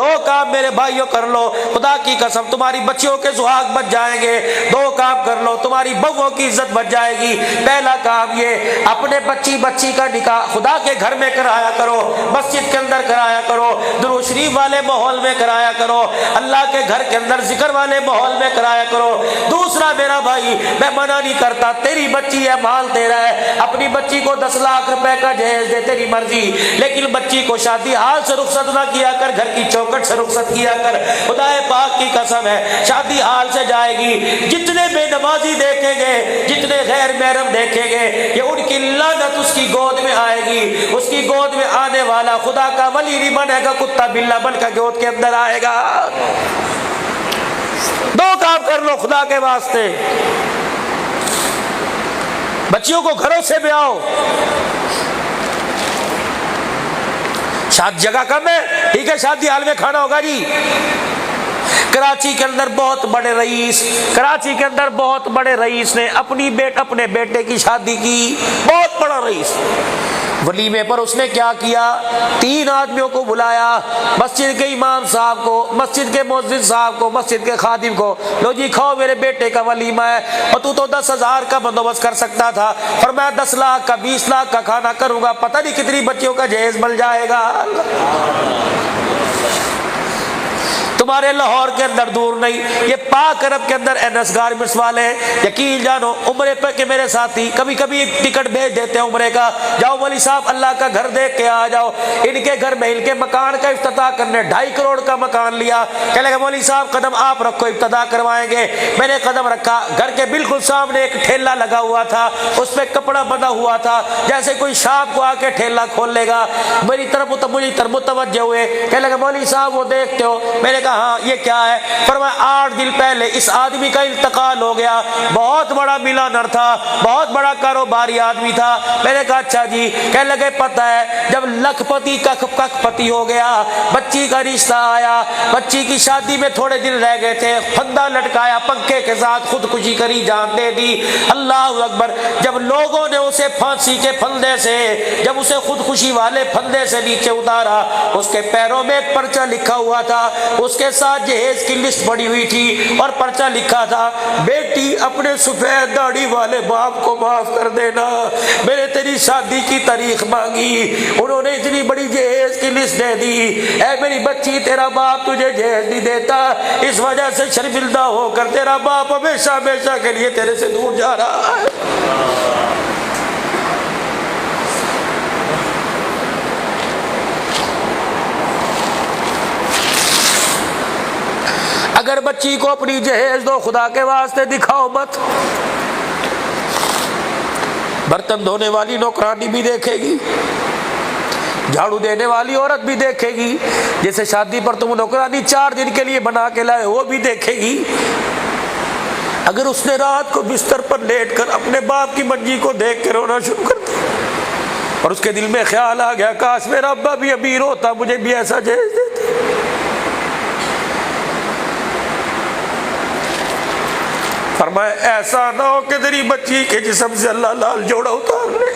دو کام میرے بھائیوں کر لو، خدا کی قسم تمہاری بچیوں کے سہاگ بچ جائیں گے۔ دو کام کر لو، تمہاری بہووں کی عزت بچ جائے گی۔ پہلا کام یہ، اپنے بچی کا نکاح خدا کے گھر میں کرایا کرو، مسجد کے اندر کرایا کرو، درود شریف والے ماحول میں کرایا کرو، اللہ کے گھر کے اندر ذکر والے ماحول میں کرایا کرو۔ دوسرا میرا بھائی، میں منع نہیں کرتا، تیری بچی ہے، مال تیرا ہے، اپنی بچی کو 10 لاکھ روپے کا جہیز دے، تیری مرضی، لیکن بچی کو شادی حال سے رخصت نہ کیا کر، گھر کی چوکٹ سے رخصت کیا کر۔ خدا پاک کی قسم ہے، شادی حال سے جائے گی، جتنے بے نمازی دیکھیں گے، جتنے غیر محرم دیکھیں گے، یہ ان کی لعنت اس کی گود میں آئے گی۔ اس کی گود میں آنے والا خدا کا ولی نہیں بنے گا، کتا بلا بن کا گود کے اندر آئے گا۔ دو کام کر لو خدا کے واسطے، بچیوں کو گھروں سے بھی آؤ۔ شادی جگہ کم ہے، ٹھیک ہے، شادی حال میں کھانا ہوگا جی۔ کراچی کے اندر بہت بڑے رئیس نے اپنے بیٹے کی شادی کی، بہت بڑا رئیس، ولیمے پر اس نے کیا کیا، 3 آدمیوں کو بلایا، مسجد کے امام صاحب کو، مسجد کے مؤذن صاحب کو، مسجد کے خادم کو، لو جی کھاؤ، میرے بیٹے کا ولیمہ ہے، اور تو 10,000 کا بندوبست کر سکتا تھا، فرمایا 10 لاکھ کا 20 لاکھ کا کھانا کروں گا، پتہ نہیں کتنی بچیوں کا جہیز مل جائے گا۔ تمہارے لاہور کے اندر دور نہیں، یہ پاک عرب کے اندر NS گارمنٹس والے، یقین جانو عمرے پہ کہ میرے ساتھی کبھی کبھی ایک ٹکٹ بھیج دیتے ہیں عمرے کا، جاؤ مولوی صاحب اللہ کا گھر دیکھ کے آ جاؤ۔ ان کے گھر میں ان کے مکان کا افتتاح کرنے 2.5 کروڑ کا مکان لیا، کہنے لگا مولوی صاحب قدم آپ رکھو، ابتدا کروائیں گے۔ میں نے قدم رکھا، گھر کے بالکل سامنے ایک ٹھیلا لگا ہوا تھا، اس پہ کپڑا بندھا ہوا تھا، جیسے کوئی شام کو آ کے ٹھیلا کھول لے گا۔ مجھے طرف متوجہ ہوئے، کہنے لگا مولوی صاحب وہ دیکھتے ہو؟ میں نے کہا ہاں، یہ کیا ہے؟ فرمایا 8 دن پہلے اس آدمی کا انتقال ہو گیا، بہت بڑا ملانر تھا، بہت بڑا کاروباری آدمی تھا۔ میں نے کہا اچھا جی، کہنے لگے پتہ ہے جب لکھ پتی ککھ پتی ہو گیا، بچی کا رشتہ آیا، بچی کی شادی میں تھوڑے دن رہ گئے تھے، پھندا لٹکایا پنکھے کے ساتھ، خودکشی کری، جان دے دی۔ اللہ اکبر، جب لوگوں نے اسے پھانسی کے پھندے سے، جب اسے خودکشی والے پھندے سے نیچے اتارا، اس کے پیروں میں ایک پرچہ لکھا ہوا تھا، اس کے ساتھ جہیز کی لسٹ پڑی ہوئی تھی، اور پرچہ لکھا تھا بیٹی اپنے سفید داڑھی والے باپ کو معاف کر دینا، میں نے تیری شادی کی تاریخ مانگی، انہوں نے اتنی بڑی جہیز کی لسٹ دے دی، اے میری بچی تیرا باپ تجھے جہیز نہیں دیتا، اس وجہ سے شرمندہ ہو کر تیرا باپ ہمیشہ ہمیشہ کے لیے تیرے سے دور جا رہا ہے۔ اگر بچی کو اپنی جہیز دو، خدا کے واسطے دکھاؤ مت۔ برتن دھونے والی نوکرانی بھی دیکھے گی، جھاڑو دینے والی عورت بھی دیکھے گی، جیسے شادی پر تم نوکرانی 4 دن کے لیے بنا کے لائے وہ بھی دیکھے گی۔ اگر اس نے رات کو بستر پر لیٹ کر اپنے باپ کی منجی کو دیکھ کے رونا شروع کر دیا، اور اس کے دل میں خیال آ گیا کاش میرا ابا بھی امیر ہوتا، مجھے بھی ایسا جہیز دیتا، فرمایا ایسا نہ ہو کہ تیری بچی کے جسم سے اللہ لال جوڑا اتار لے،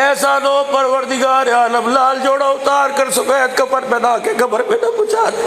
ایسا نہ ہو پروردگار عالم لال جوڑا اتار کر سفید کفن پہنا کے قبر میں نہ پہنچا دے۔